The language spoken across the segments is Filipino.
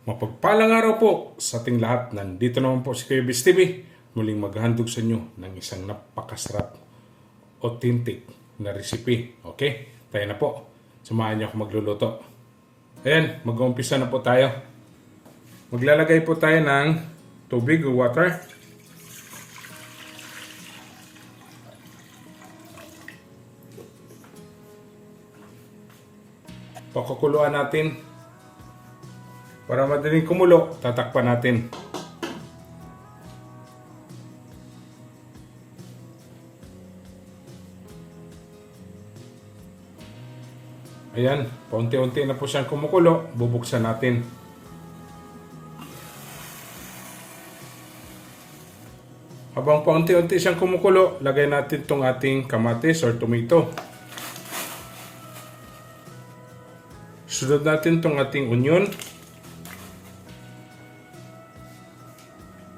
Mapagpalang araw po sa ating lahat. Nandito naman po si Kuya Biz TV. Muling maghahandog sa inyo ng isang napakasarap, authentic na recipe. Okay? Tayo na po. Samahan niyo ako magluluto. Ayan, mag-uumpisa na po tayo. Maglalagay po tayo ng tubig o water. Pakukuluan natin. Para madaling kumulo, tatakpan natin. Ayan, paunti-unti na po siyang kumukulo, bubuksan natin. Habang paunti-unti siyang kumukulo, lagay natin itong ating kamatis or tomato. Sunod natin itong ating onion,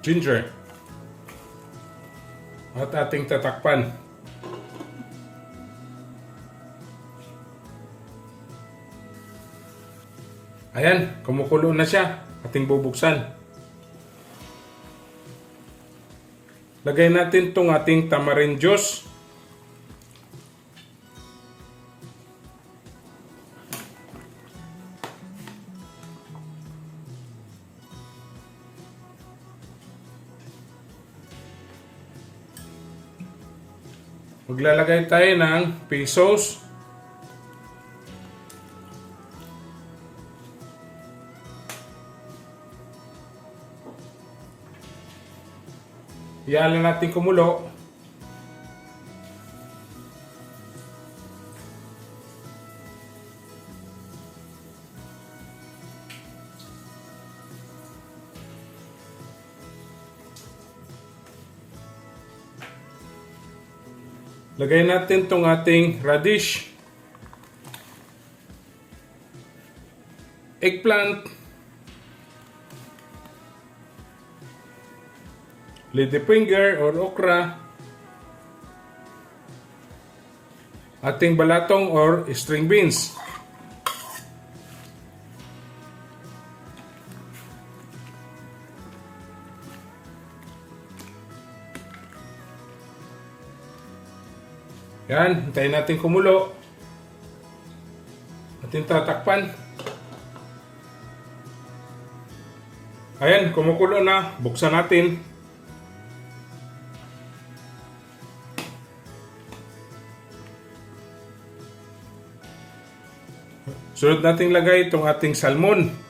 ginger, at ating tatakpan. Ayan, kumukulo na siya. Ating bubuksan. Lagay natin itong ating tamarind juice. Maglalagay tayo ng pesos. Iyan lang natin kumulo. Lagay natin itong ating radish, eggplant, ladyfinger or okra, ating balatong or string beans. Yan, hintayin natin kumulo. Ating tatakpan. Ayan, kumukulo na. Buksan natin. Sunod nating lagay itong ating salmon.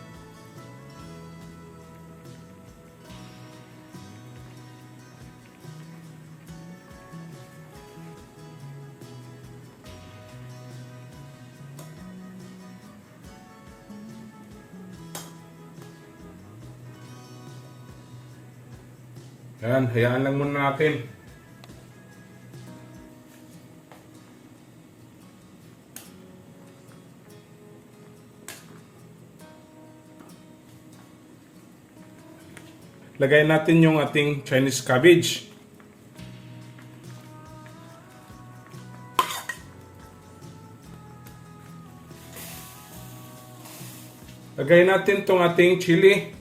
Yan, hayaan lang muna natin. Lagay natin yung ating Chinese cabbage. Lagay natin itong ating chili.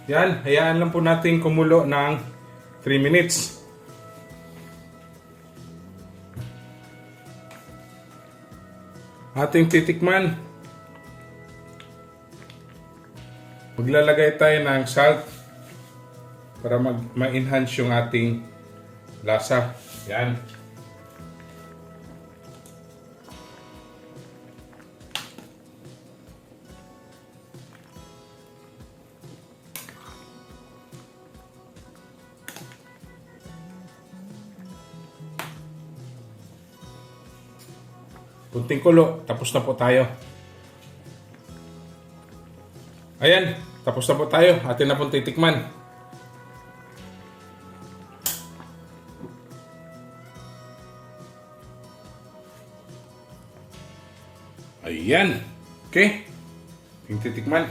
Yan, hayaan lang po natin kumulo ng 3 minutes. Ating titikman. Maglalagay tayo ng salt para ma-enhance yung ating lasa. Yan. Kunting kulo, tapos na po tayo. Ayan, tapos na po tayo. Atin na pong titikman. Ayan. Okay. Yung titikman.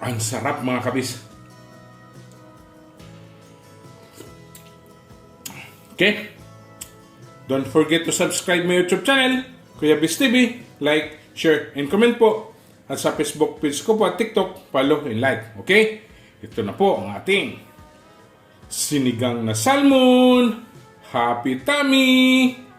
Ang sarap mga kabis. Okay? Don't forget to subscribe my YouTube channel, Kuya Bis TV. Like, share, and comment po. At sa Facebook page ko po at TikTok, follow and like. Okay? Ito na po ang ating sinigang na salmon. Happy tummy!